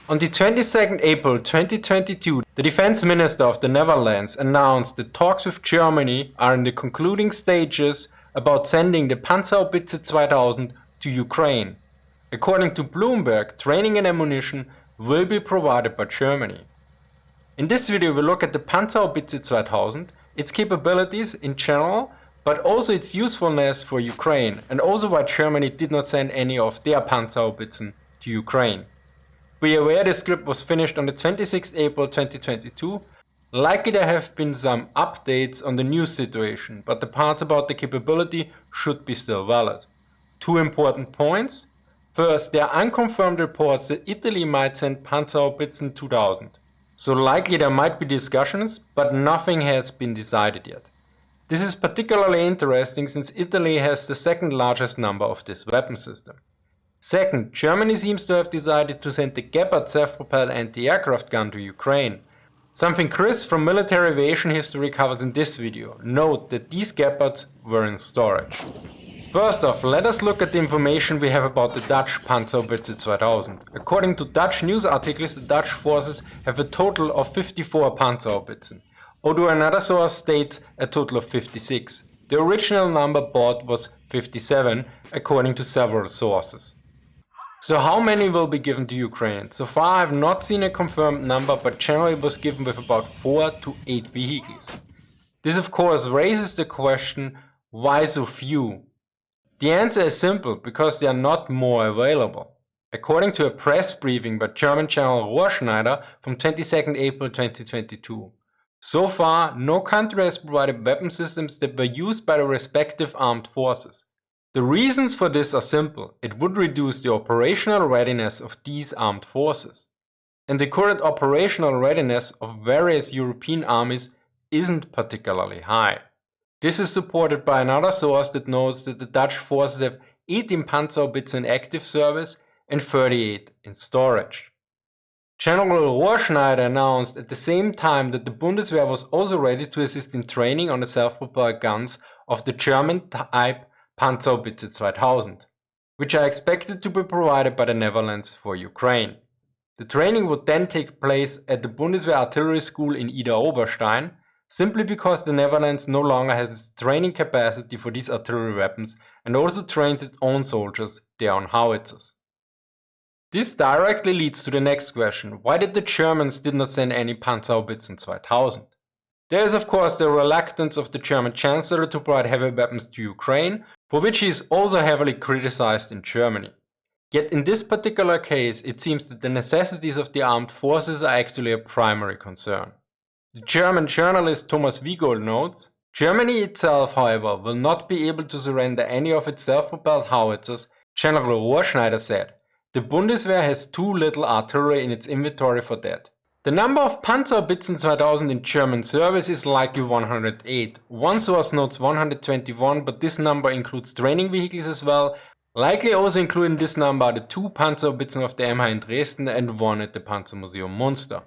On the 22nd April 2022, the Defense Minister of the Netherlands announced that talks with Germany are in the concluding stages about sending the Panzerhaubitze 2000 to Ukraine. According to Bloomberg, training and ammunition will be provided by Germany. In this video we look at the Panzerhaubitze 2000, its capabilities in general, but also its usefulness for Ukraine, and also why Germany did not send any of their Panzerhaubitzen to Ukraine. Be aware the script was finished on the 26th April 2022. Likely there have been some updates on the news situation, but the parts about the capability should be still valid. Two important points. First, there are unconfirmed reports that Italy might send Panzerhaubitzen 2000. So likely there might be discussions, but nothing has been decided yet. This is particularly interesting since Italy has the second largest number of this weapon system. Second, Germany seems to have decided to send the Gepard self-propelled anti-aircraft gun to Ukraine. Something Chris from Military Aviation History covers in this video. Note that these Gepards were in storage. First off, let us look at the information we have about the Dutch Panzerhaubitze 2000. According to Dutch news articles, the Dutch forces have a total of 54 Panzerhaubitzen, although another source states a total of 56. The original number bought was 57, according to several sources. So how many will be given to Ukraine? So far I have not seen a confirmed number, but generally it was given with about 4 to 8 vehicles. This of course raises the question, why so few? The answer is simple, because there are not more available. According to a press briefing by German General Rohrschneider from 22nd April 2022. So far, no country has provided weapon systems that were used by the respective armed forces. The reasons for this are simple. It would reduce the operational readiness of these armed forces. And the current operational readiness of various European armies isn't particularly high. This is supported by another source that notes that the Dutch forces have 18 Panzerhaubitze in active service and 38 in storage. General Rohrschneider announced at the same time that the Bundeswehr was also ready to assist in training on the self-propelled guns of the German type Panzerhaubitze 2000, which are expected to be provided by the Netherlands for Ukraine. The training would then take place at the Bundeswehr Artillery School in Idar-Oberstein, simply because the Netherlands no longer has training capacity for these artillery weapons and also trains its own soldiers there on howitzers. This directly leads to the next question: why did the Germans did not send any Panzerhaubitzen 2000? There is of course the reluctance of the German Chancellor to provide heavy weapons to Ukraine, for which he is also heavily criticized in Germany. Yet in this particular case, it seems that the necessities of the armed forces are actually a primary concern. The German journalist Thomas Wiegold notes, Germany itself, however, will not be able to surrender any of its self-propelled howitzers. General Rohrschneider said, the Bundeswehr has too little artillery in its inventory for that. The number of Panzerhaubitzen 2000 in German service is likely 108. One source notes 121, but this number includes training vehicles as well. Likely also included in this number are the 2 Panzerhaubitzen of the MH in Dresden and 1 at the Panzermuseum Munster.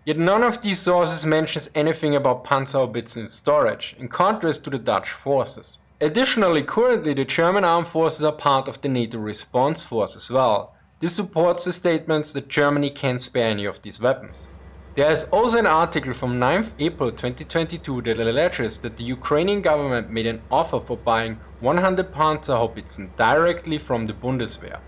Yet none of these sources mentions anything about Panzerhaubitzen in storage, in contrast to the Dutch forces. Additionally, currently the German armed forces are part of the NATO response force as well. This supports the statements that Germany can't spare any of these weapons. There is also an article from 9th April 2022 that alleges that the Ukrainian government made an offer for buying 100 Panzerhaubitzen directly from the Bundeswehr.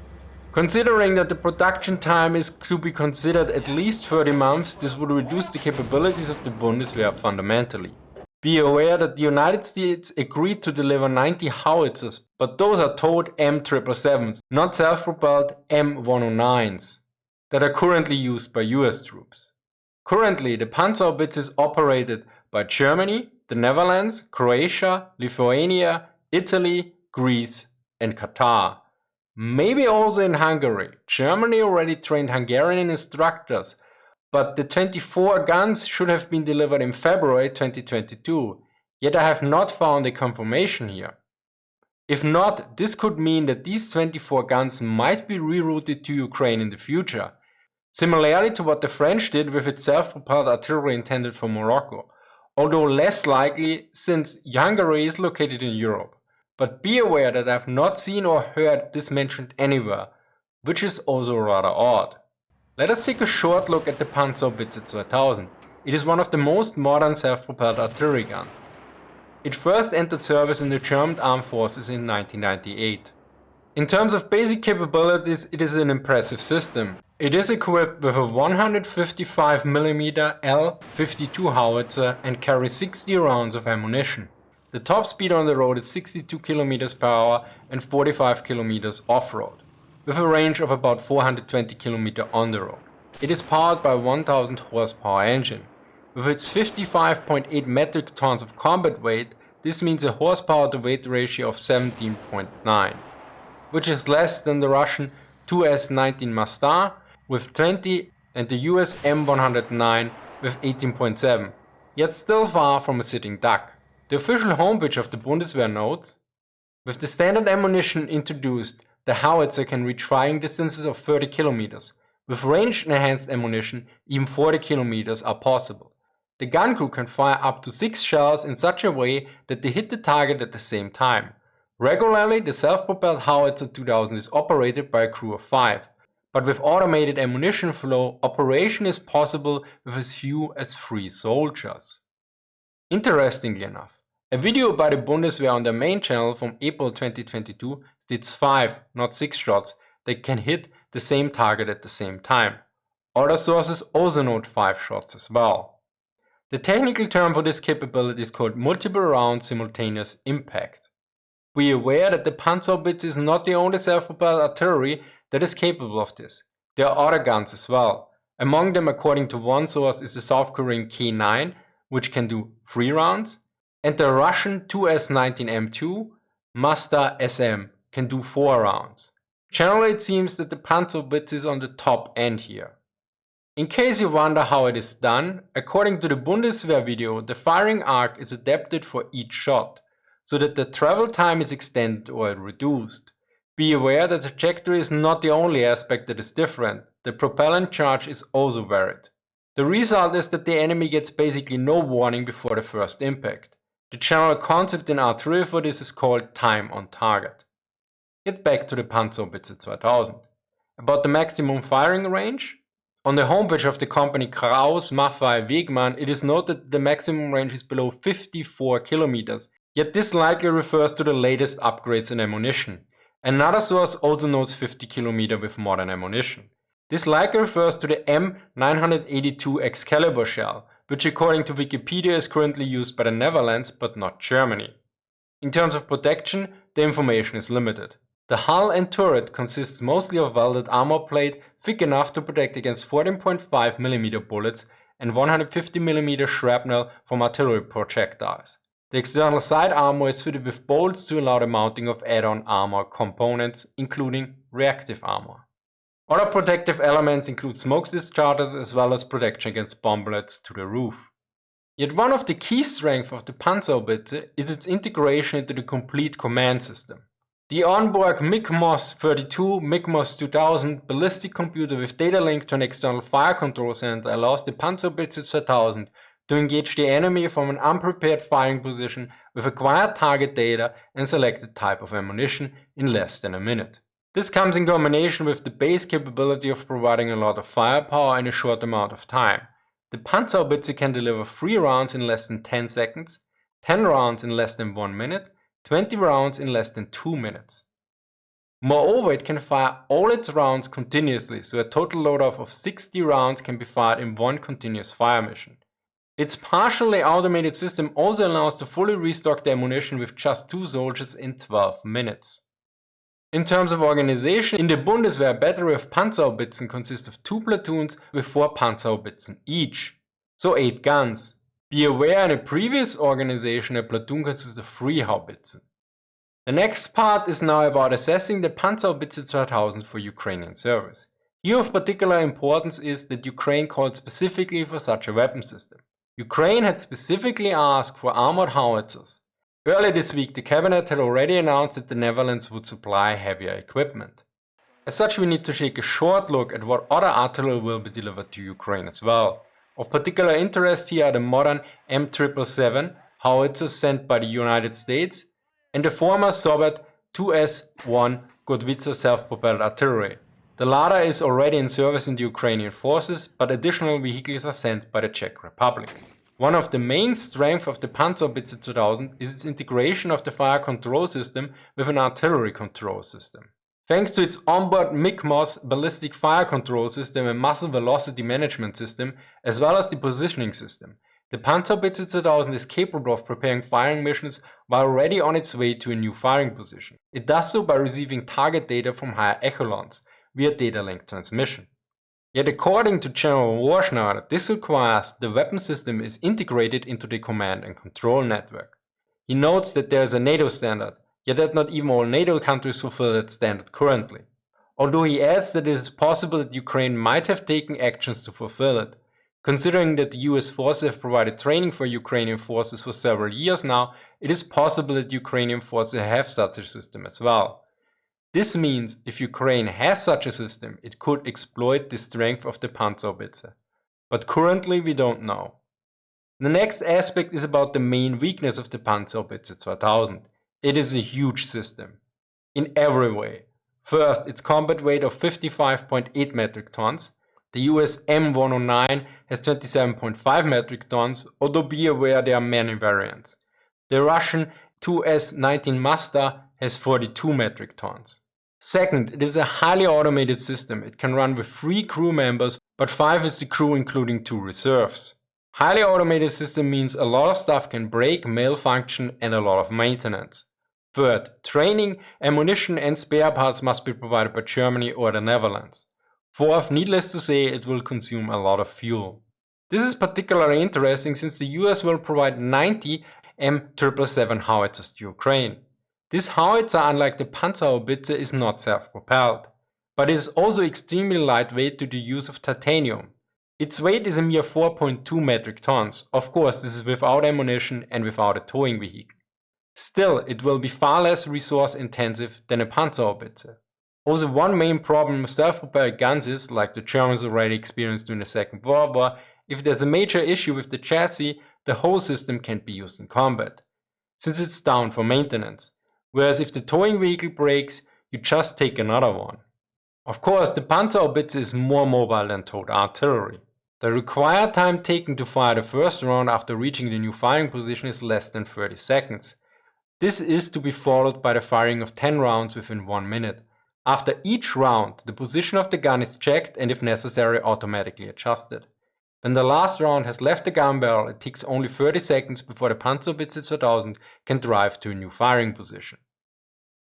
Considering that the production time is to be considered at least 30 months, this would reduce the capabilities of the Bundeswehr fundamentally. Be aware that the United States agreed to deliver 90 howitzers, but those are towed M777s, not self-propelled M109s, that are currently used by US troops. Currently, the Panzerhaubitze is operated by Germany, the Netherlands, Croatia, Lithuania, Italy, Greece and Qatar. Maybe also in Hungary. Germany already trained Hungarian instructors, but the 24 guns should have been delivered in February 2022, yet I have not found a confirmation here. If not, this could mean that these 24 guns might be rerouted to Ukraine in the future, similarly to what the French did with its self-propelled artillery intended for Morocco, although less likely since Hungary is located in Europe. But be aware that I have not seen or heard this mentioned anywhere, which is also rather odd. Let us take a short look at the Panzerhaubitze 2000. It is one of the most modern self-propelled artillery guns. It first entered service in the German Armed Forces in 1998. In terms of basic capabilities, it is an impressive system. It is equipped with a 155mm L-52 howitzer and carries 60 rounds of ammunition. The top speed on the road is 62 km per hour and 45 km off-road, with a range of about 420 km on the road. It is powered by a 1000 horsepower engine. With its 55.8 metric tons of combat weight, this means a horsepower to weight ratio of 17.9. which is less than the Russian 2S-19 Mastar with 20 and the US M109 with 18.7, yet still far from a sitting duck. The official homepage of the Bundeswehr notes, with the standard ammunition introduced, the howitzer can reach firing distances of 30 km. With range-enhanced ammunition, even 40 km are possible. The gun crew can fire up to 6 shells in such a way that they hit the target at the same time. Regularly, the self-propelled Howitzer 2000 is operated by a crew of 5, but with automated ammunition flow, operation is possible with as few as 3 soldiers. Interestingly enough, a video by the Bundeswehr on their main channel from April 2022 states 5, not 6 shots that can hit the same target at the same time. Other sources also note 5 shots as well. The technical term for this capability is called multiple round simultaneous impact. Be aware that the Panzerhaubitze is not the only self-propelled artillery that is capable of this. There are other guns as well. Among them, according to one source, is the South Korean K9, which can do 3 rounds, and the Russian 2S-19M2 Mastar SM can do 4 rounds. Generally, it seems that the Panzerhaubitze is on the top end here. In case you wonder how it is done, according to the Bundeswehr video, the firing arc is adapted for each shot, so that the travel time is extended or reduced. Be aware that the trajectory is not the only aspect that is different, the propellant charge is also varied. The result is that the enemy gets basically no warning before the first impact. The general concept in artillery for this is called time on target. Get back to the Panzerhaubitze 2000. About the maximum firing range? On the homepage of the company Grau's Maffei Wegmann, it is noted that the maximum range is below 54 km. Yet this likely refers to the latest upgrades in ammunition. Another source also notes 50 km with modern ammunition. This likely refers to the M982 Excalibur shell, which according to Wikipedia is currently used by the Netherlands but not Germany. In terms of protection, the information is limited. The hull and turret consists mostly of welded armor plate thick enough to protect against 14.5mm bullets and 150mm shrapnel from artillery projectiles. The external side armor is fitted with bolts to allow the mounting of add-on armor components, including reactive armor. Other protective elements include smoke discharges as well as protection against bomb bullets to the roof. Yet one of the key strengths of the Panzerhaubitze is its integration into the complete command system. The onboard MIG-MOS32 MIG-MOS 2000 ballistic computer with data link to an external fire control center allows the Panzerhaubitze 2000 to engage the enemy from an unprepared firing position with acquired target data and selected type of ammunition in less than a minute. This comes in combination with the base capability of providing a lot of firepower in a short amount of time. The Panzerhaubitze can deliver 3 rounds in less than 10 seconds, 10 rounds in less than 1 minute, 20 rounds in less than 2 minutes. Moreover, it can fire all its rounds continuously, so a total load-off of 60 rounds can be fired in one continuous fire mission. Its partially automated system also allows to fully restock the ammunition with just 2 soldiers in 12 minutes. In terms of organization, in the Bundeswehr, a battery of Panzerhaubitzen consists of 2 platoons with 4 Panzerhaubitzen each, so 8 guns. Be aware, in a previous organization, a platoon consists of 3 Haubitzen. The next part is now about assessing the Panzerhaubitze 2000 for Ukrainian service. Here of particular importance is that Ukraine called specifically for such a weapon system. Ukraine had specifically asked for armored howitzers. Earlier this week, the cabinet had already announced that the Netherlands would supply heavier equipment. As such, we need to take a short look at what other artillery will be delivered to Ukraine as well. Of particular interest here are the modern M777 howitzers sent by the United States and the former Soviet 2S-1 Howitzer self-propelled artillery. The latter is already in service in the Ukrainian forces, but additional vehicles are sent by the Czech Republic. One of the main strengths of the Panzerhaubitze 2000 is its integration of the fire control system with an artillery control system. Thanks to its onboard MIG-MOS ballistic fire control system and muzzle velocity management system, as well as the positioning system, the Panzerhaubitze 2000 is capable of preparing firing missions while already on its way to a new firing position. It does so by receiving target data from higher echelons via data link transmission. Yet according to General Warschneider, this requires the weapon system is integrated into the command and control network. He notes that there is a NATO standard, yet that not even all NATO countries fulfill that standard currently. Although he adds that it is possible that Ukraine might have taken actions to fulfill it. Considering that the US forces have provided training for Ukrainian forces for several years now, it is possible that Ukrainian forces have such a system as well. This means if Ukraine has such a system, it could exploit the strength of the Panzerhaubitze. But currently we don't know. The next aspect is about the main weakness of the Panzerhaubitze 2000. It is a huge system. In every way. First, its combat weight of 55.8 metric tons. The US M109 has 27.5 metric tons, although be aware there are many variants. The Russian 2S-19 Mazda has 42 metric tons. Second, it is a highly automated system. It can run with 3 crew members, but 5 is the crew including 2 reserves. Highly automated system means a lot of stuff can break, malfunction, and a lot of maintenance. Third, training, ammunition and spare parts must be provided by Germany or the Netherlands. Fourth, needless to say, it will consume a lot of fuel. This is particularly interesting since the US will provide 90 M777 howitzers to Ukraine. This howitzer, unlike the Panzerhaubitze, is not self-propelled, but is also extremely lightweight due to the use of titanium. Its weight is a mere 4.2 metric tons. Of course, this is without ammunition and without a towing vehicle. Still, it will be far less resource intensive than a Panzerhaubitze. Also, one main problem with self-propelled guns is, like the Germans already experienced during the Second World War, if there's a major issue with the chassis, the whole system can't be used in combat, since it's down for maintenance. Whereas if the towing vehicle breaks, you just take another one. Of course, the Panzerhaubitze is more mobile than towed artillery. The required time taken to fire the first round after reaching the new firing position is less than 30 seconds. This is to be followed by the firing of 10 rounds within 1 minute. After each round, the position of the gun is checked and if necessary automatically adjusted. When the last round has left the gun barrel, it takes only 30 seconds before the Panzerhaubitze 2000 can drive to a new firing position.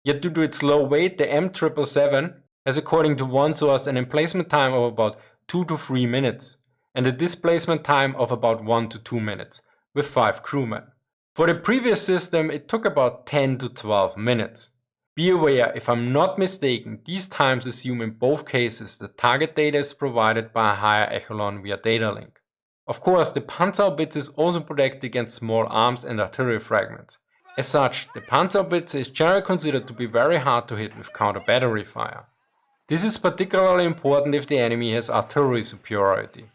Yet due to its low weight, the M777 has, according to one source, an emplacement time of about 2 to 3 minutes and a displacement time of about 1 to 2 minutes with 5 crewmen. For the previous system, it took about 10 to 12 minutes. Be aware, if I'm not mistaken, these times assume in both cases the target data is provided by a higher echelon via data link. Of course, the Panzerhaubitze is also protected against small arms and artillery fragments. As such, the Panzerhaubitze is generally considered to be very hard to hit with counter-battery fire. This is particularly important if the enemy has artillery superiority.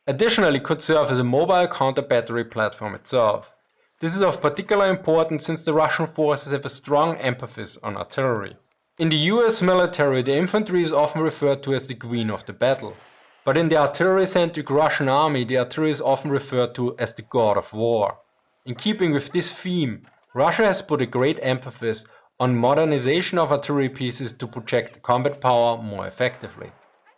Additionally, it could serve as a mobile counter-battery platform itself. This is of particular importance since the Russian forces have a strong emphasis on artillery. In the US military, the infantry is often referred to as the queen of the battle. But in the artillery-centric Russian army, the artillery is often referred to as the god of war. In keeping with this theme, Russia has put a great emphasis on modernization of artillery pieces to project combat power more effectively.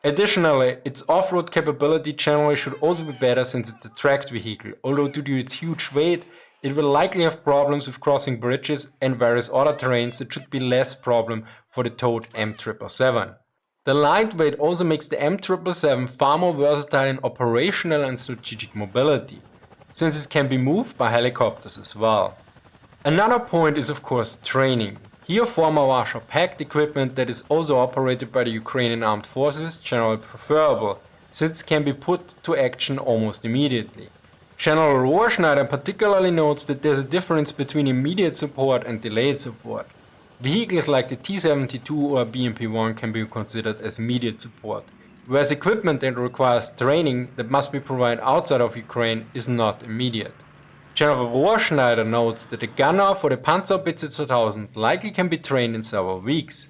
Additionally, its off-road capability generally should also be better since it's a tracked vehicle, although due to its huge weight, it will likely have problems with crossing bridges and various other terrains that should be less problem for the towed M777. The lightweight also makes the M777 far more versatile in operational and strategic mobility, since it can be moved by helicopters as well. Another point is of course training. Here former Warsaw Pact equipment that is also operated by the Ukrainian armed forces is generally preferable, since it can be put to action almost immediately. General Rohrschneider particularly notes that there's a difference between immediate support and delayed support. Vehicles like the T-72 or BMP-1 can be considered as immediate support, whereas equipment that requires training that must be provided outside of Ukraine is not immediate. General Rohrschneider notes that a gunner for the Panzerhaubitze 2000 likely can be trained in several weeks.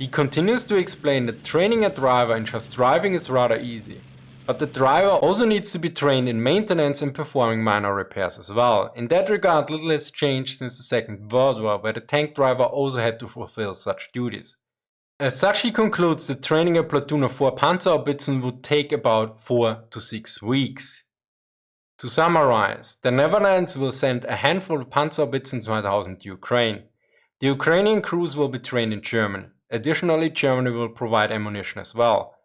He continues to explain that training a driver in just driving is rather easy, but the driver also needs to be trained in maintenance and performing minor repairs as well. In that regard, little has changed since the Second World War, where the tank driver also had to fulfill such duties. As such, he concludes that training a platoon of 4 Panzerhaubitzen would take about 4 to 6 weeks. To summarize, the Netherlands will send a handful of Panzerhaubitzen 2000 to Ukraine. The Ukrainian crews will be trained in German. Additionally, Germany will provide ammunition as well.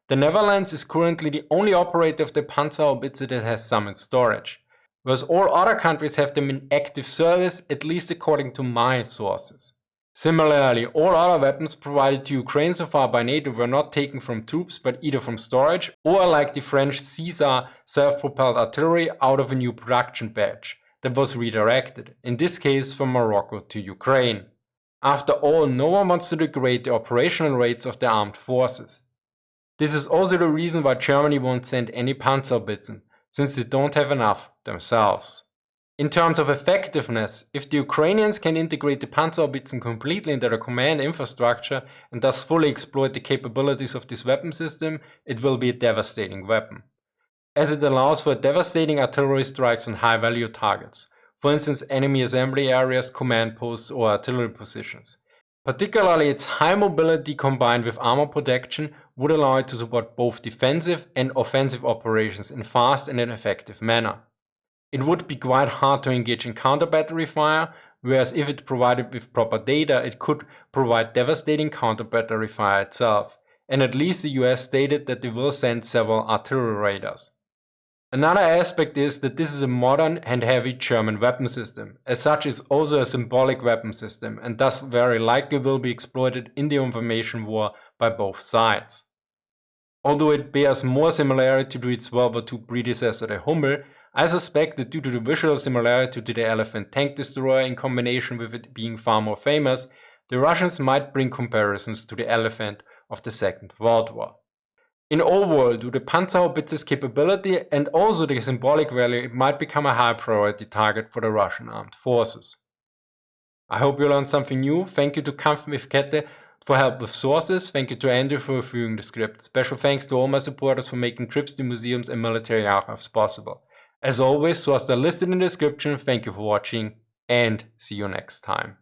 The Netherlands is currently the only operator of the Panzerhaubitze that has some in storage, whereas all other countries have them in active service, at least according to my sources. Similarly, all other weapons provided to Ukraine so far by NATO were not taken from troops but either from storage or, like the French Caesar self-propelled artillery, out of a new production batch that was redirected, in this case from Morocco to Ukraine. After all, no one wants to degrade the operational rates of the armed forces. This is also the reason why Germany won't send any Panzerhaubitzen, since they don't have enough themselves. In terms of effectiveness, if the Ukrainians can integrate the Panzerhaubitzen completely into their command infrastructure and thus fully exploit the capabilities of this weapon system, it will be a devastating weapon, as it allows for devastating artillery strikes on high-value targets, for instance enemy assembly areas, command posts or artillery positions. Particularly its high mobility combined with armor protection would allow it to support both defensive and offensive operations in a fast and an effective manner. It would be quite hard to engage in counter-battery fire, whereas if it provided with proper data, it could provide devastating counter-battery fire itself, and at least the US stated that they will send several artillery radars. Another aspect is that this is a modern and heavy German weapon system. As such, it's also a symbolic weapon system and thus very likely will be exploited in the information war by both sides. Although it bears more similarity to its World War II predecessor, the Hummel, I suspect that due to the visual similarity to the Elephant tank destroyer in combination with it being far more famous, the Russians might bring comparisons to the Elephant of the Second World War. In overall, due to the Panzerhaubitze's capability and also the symbolic value, it might become a high priority target for the Russian armed forces. I hope you learned something new. Thank you to Kampf with Kette for help with sources. Thank you to Andrew for reviewing the script. Special thanks to all my supporters for making trips to museums and military archives possible. As always, sources are listed in the description. Thank you for watching and see you next time.